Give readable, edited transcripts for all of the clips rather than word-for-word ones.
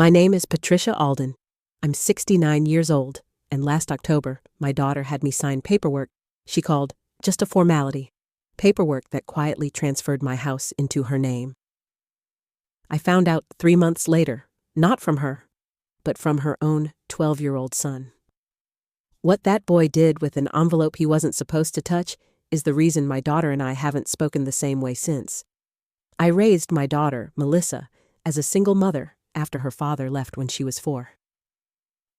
My name is Patricia Alden. I'm 69 years old, and last October, my daughter had me sign paperwork she called just a formality, paperwork that quietly transferred my house into her name. I found out 3 months later, not from her, but from her own 12-year-old son. What that boy did with an envelope he wasn't supposed to touch is the reason my daughter and I haven't spoken the same way since. I raised my daughter, Melissa, as a single mother after her father left when she was 4.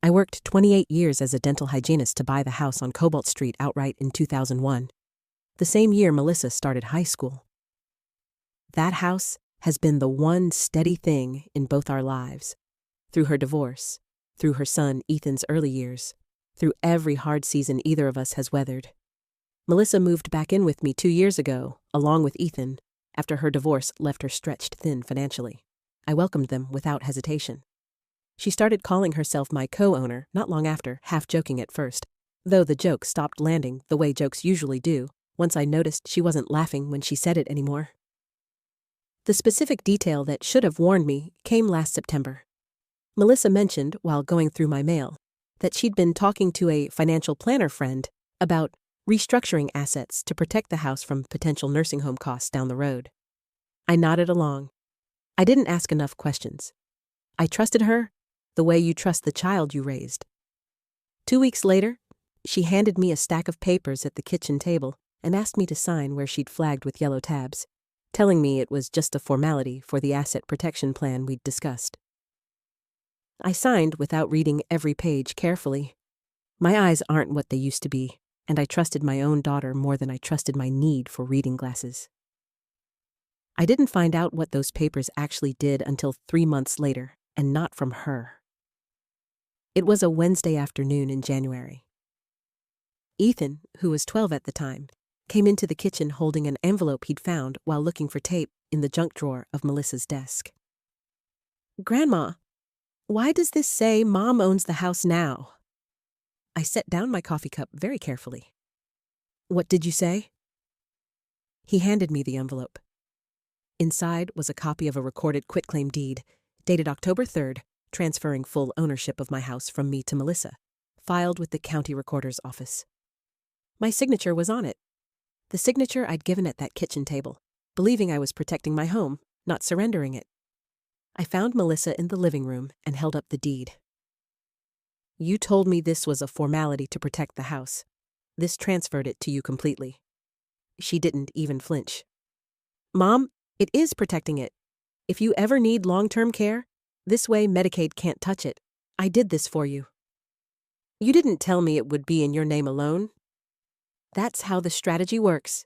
I worked 28 years as a dental hygienist to buy the house on Cobalt Street outright in 2001, the same year Melissa started high school. That house has been the one steady thing in both our lives, through her divorce, through her son Ethan's early years, through every hard season either of us has weathered. Melissa moved back in with me 2 years ago, along with Ethan, after her divorce left her stretched thin financially. I welcomed them without hesitation. She started calling herself my co-owner not long after, half joking at first, though the joke stopped landing the way jokes usually do once I noticed she wasn't laughing when she said it anymore. The specific detail that should have warned me came last September. Melissa mentioned, while going through my mail, that she'd been talking to a financial planner friend about restructuring assets to protect the house from potential nursing home costs down the road. I nodded along. I didn't ask enough questions. I trusted her the way you trust the child you raised. 2 weeks later, she handed me a stack of papers at the kitchen table and asked me to sign where she'd flagged with yellow tabs, telling me it was just a formality for the asset protection plan we'd discussed. I signed without reading every page carefully. My eyes aren't what they used to be, and I trusted my own daughter more than I trusted my need for reading glasses. I didn't find out what those papers actually did until 3 months later, and not from her. It was a Wednesday afternoon in January. Ethan, who was 12 at the time, came into the kitchen holding an envelope he'd found while looking for tape in the junk drawer of Melissa's desk. "Grandma, why does this say Mom owns the house now?" I set down my coffee cup very carefully. "What did you say?" He handed me the envelope. Inside was a copy of a recorded quitclaim deed, dated October 3rd, transferring full ownership of my house from me to Melissa, filed with the county recorder's office. My signature was on it, the signature I'd given at that kitchen table, believing I was protecting my home, not surrendering it. I found Melissa in the living room and held up the deed. "You told me this was a formality to protect the house. This transferred it to you completely." She didn't even flinch. "Mom, it is protecting it. If you ever need long-term care, this way Medicaid can't touch it. I did this for you." "You didn't tell me it would be in your name alone." "That's how the strategy works,"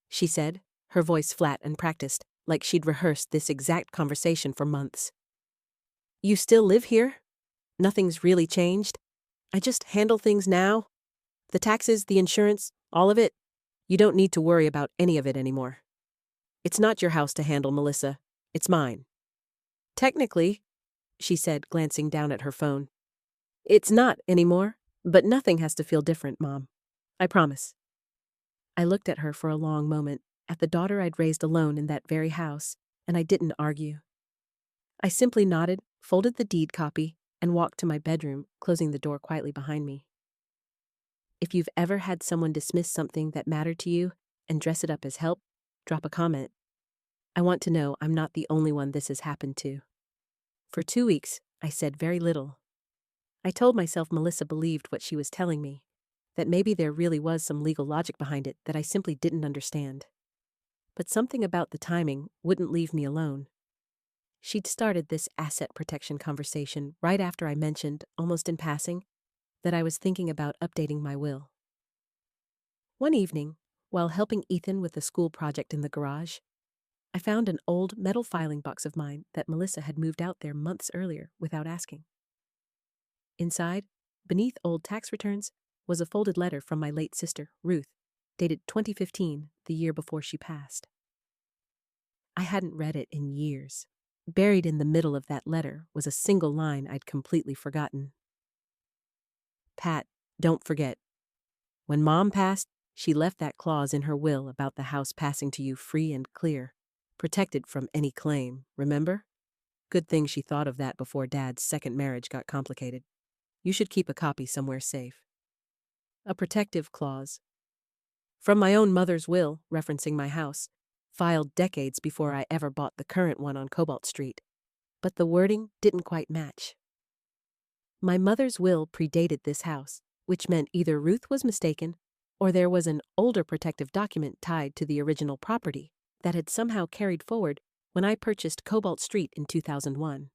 she said, her voice flat and practiced, like she'd rehearsed this exact conversation for months. "You still live here? Nothing's really changed? I just handle things now? The taxes, the insurance, all of it? You don't need to worry about any of it anymore. It's not your house to handle, Melissa. It's mine." "Technically," she said, glancing down at her phone, "it's not anymore, but nothing has to feel different, Mom. I promise." I looked at her for a long moment, at the daughter I'd raised alone in that very house, and I didn't argue. I simply nodded, folded the deed copy, and walked to my bedroom, closing the door quietly behind me. If you've ever had someone dismiss something that mattered to you and dress it up as help, drop a comment. I want to know I'm not the only one this has happened to. For 2 weeks, I said very little. I told myself Melissa believed what she was telling me, that maybe there really was some legal logic behind it that I simply didn't understand. But something about the timing wouldn't leave me alone. She'd started this asset protection conversation right after I mentioned, almost in passing, that I was thinking about updating my will. One evening, while helping Ethan with a school project in the garage, I found an old metal filing box of mine that Melissa had moved out there months earlier without asking. Inside, beneath old tax returns, was a folded letter from my late sister, Ruth, dated 2015, the year before she passed. I hadn't read it in years. Buried in the middle of that letter was a single line I'd completely forgotten. "Pat, don't forget. When Mom passed, she left that clause in her will about the house passing to you free and clear, protected from any claim, remember? Good thing she thought of that before Dad's second marriage got complicated. You should keep a copy somewhere safe. A protective clause. From my own mother's will, referencing my house, filed decades before I ever bought the current one on Cobalt Street. But the wording didn't quite match. My mother's will predated this house, which meant either Ruth was mistaken or there was an older protective document tied to the original property that had somehow carried forward when I purchased Cobalt Street in 2001.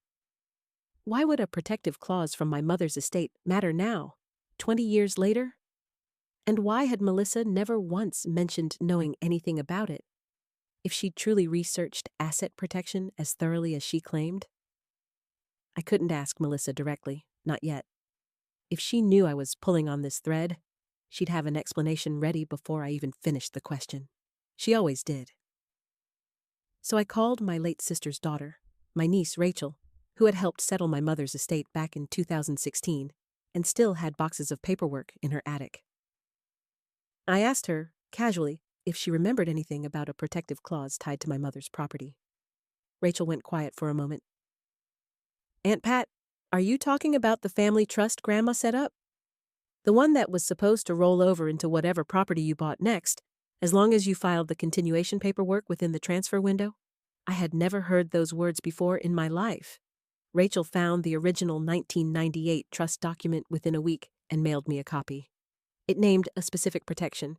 Why would a protective clause from my mother's estate matter now, 20 years later? And why had Melissa never once mentioned knowing anything about it, if she'd truly researched asset protection as thoroughly as she claimed? I couldn't ask Melissa directly, not yet. If she knew I was pulling on this thread, she'd have an explanation ready before I even finished the question. She always did. So I called my late sister's daughter, my niece Rachel, who had helped settle my mother's estate back in 2016 and still had boxes of paperwork in her attic. I asked her, casually, if she remembered anything about a protective clause tied to my mother's property. Rachel went quiet for a moment. Aunt Pat, are you talking about the family trust Grandma set up? The one that was supposed to roll over into whatever property you bought next, as long as you filed the continuation paperwork within the transfer window? I had never heard those words before in my life. Rachel found the original 1998 trust document within a week and mailed me a copy. It named a specific protection.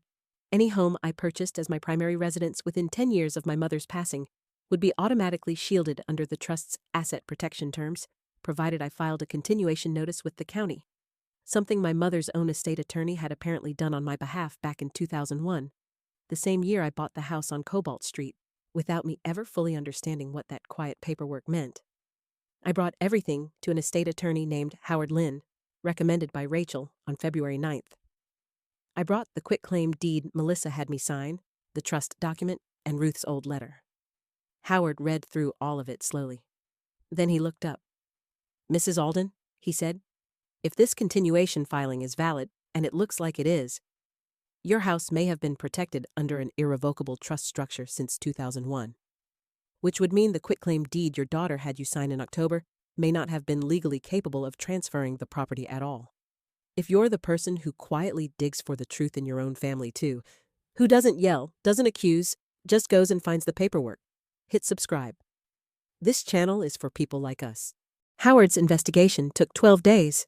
Any home I purchased as my primary residence within 10 years of my mother's passing would be automatically shielded under the trust's asset protection terms, provided I filed a continuation notice with the county, something my mother's own estate attorney had apparently done on my behalf back in 2001, the same year I bought the house on Cobalt Street, without me ever fully understanding what that quiet paperwork meant. I brought everything to an estate attorney named Howard Lynn, recommended by Rachel, on February 9th. I brought the quitclaim deed Melissa had me sign, the trust document, and Ruth's old letter. Howard read through all of it slowly. Then he looked up. Mrs. Alden, he said, if this continuation filing is valid, and it looks like it is, your house may have been protected under an irrevocable trust structure since 2001, which would mean the quitclaim deed your daughter had you sign in October may not have been legally capable of transferring the property at all. If you're the person who quietly digs for the truth in your own family too, who doesn't yell, doesn't accuse, just goes and finds the paperwork, hit subscribe. This channel is for people like us. Howard's investigation took 12 days.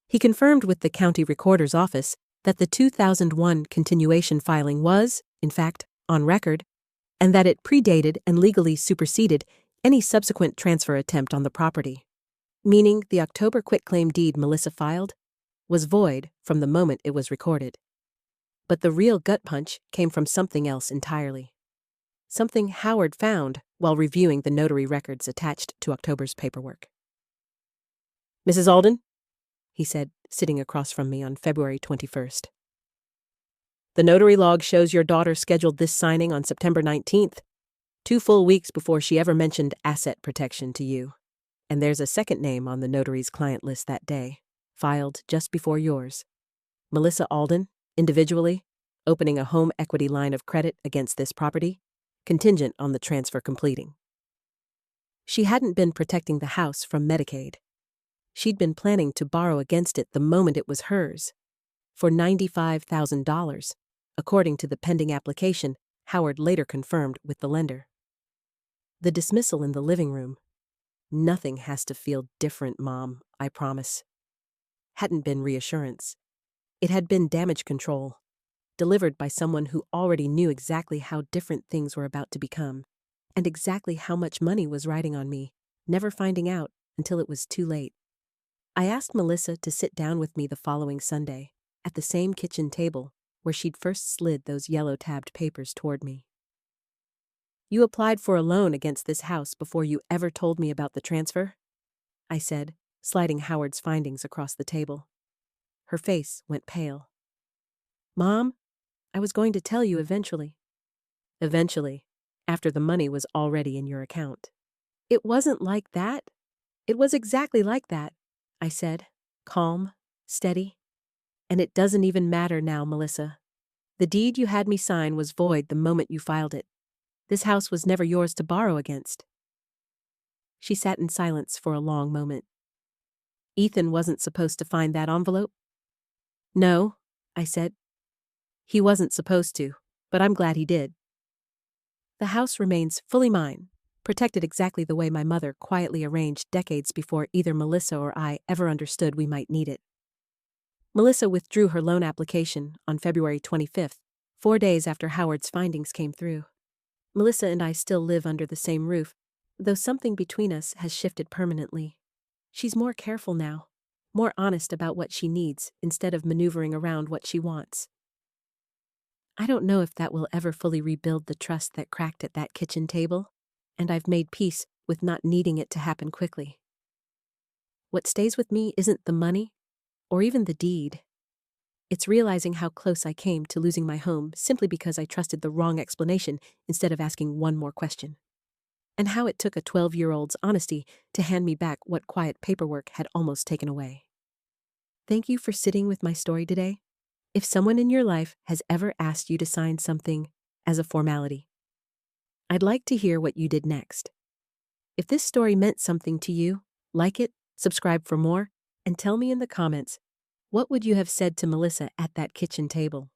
He confirmed with the county recorder's office that the 2001 continuation filing was, in fact, on record, and that it predated and legally superseded any subsequent transfer attempt on the property, meaning the October quitclaim deed Melissa filed was void from the moment it was recorded. But the real gut punch came from something else entirely. Something Howard found while reviewing the notary records attached to October's paperwork. Mrs. Alden, he said, sitting across from me on February 21st. The notary log shows your daughter scheduled this signing on September 19th, 2 full weeks before she ever mentioned asset protection to you. And there's a second name on the notary's client list that day, filed just before yours. Melissa Alden, individually, opening a home equity line of credit against this property, contingent on the transfer completing. She hadn't been protecting the house from Medicaid. She'd been planning to borrow against it the moment it was hers, for $95,000, according to the pending application Howard later confirmed with the lender. The dismissal in the living room, nothing has to feel different, Mom, I promise, hadn't been reassurance. It had been damage control, delivered by someone who already knew exactly how different things were about to become, and exactly how much money was riding on me, never finding out until it was too late. I asked Melissa to sit down with me the following Sunday, at the same kitchen table where she'd first slid those yellow-tabbed papers toward me. You applied for a loan against this house before you ever told me about the transfer? I said, sliding Howard's findings across the table. Her face went pale. Mom, I was going to tell you eventually. Eventually, after the money was already in your account. It wasn't like that. It was exactly like that, I said, calm, steady. And it doesn't even matter now, Melissa. The deed you had me sign was void the moment you filed it. This house was never yours to borrow against. She sat in silence for a long moment. Ethan wasn't supposed to find that envelope? No, I said. He wasn't supposed to, but I'm glad he did. The house remains fully mine, protected exactly the way my mother quietly arranged decades before either Melissa or I ever understood we might need it. Melissa withdrew her loan application on February 25th, 4 days after Howard's findings came through. Melissa and I still live under the same roof, though something between us has shifted permanently. She's more careful now, more honest about what she needs instead of maneuvering around what she wants. I don't know if that will ever fully rebuild the trust that cracked at that kitchen table, and I've made peace with not needing it to happen quickly. What stays with me isn't the money, or even the deed. It's realizing how close I came to losing my home simply because I trusted the wrong explanation instead of asking one more question. And how it took a 12-year-old's honesty to hand me back what quiet paperwork had almost taken away. Thank you for sitting with my story today. If someone in your life has ever asked you to sign something as a formality, I'd like to hear what you did next. If this story meant something to you, like it, subscribe for more, and tell me in the comments, what would you have said to Melissa at that kitchen table?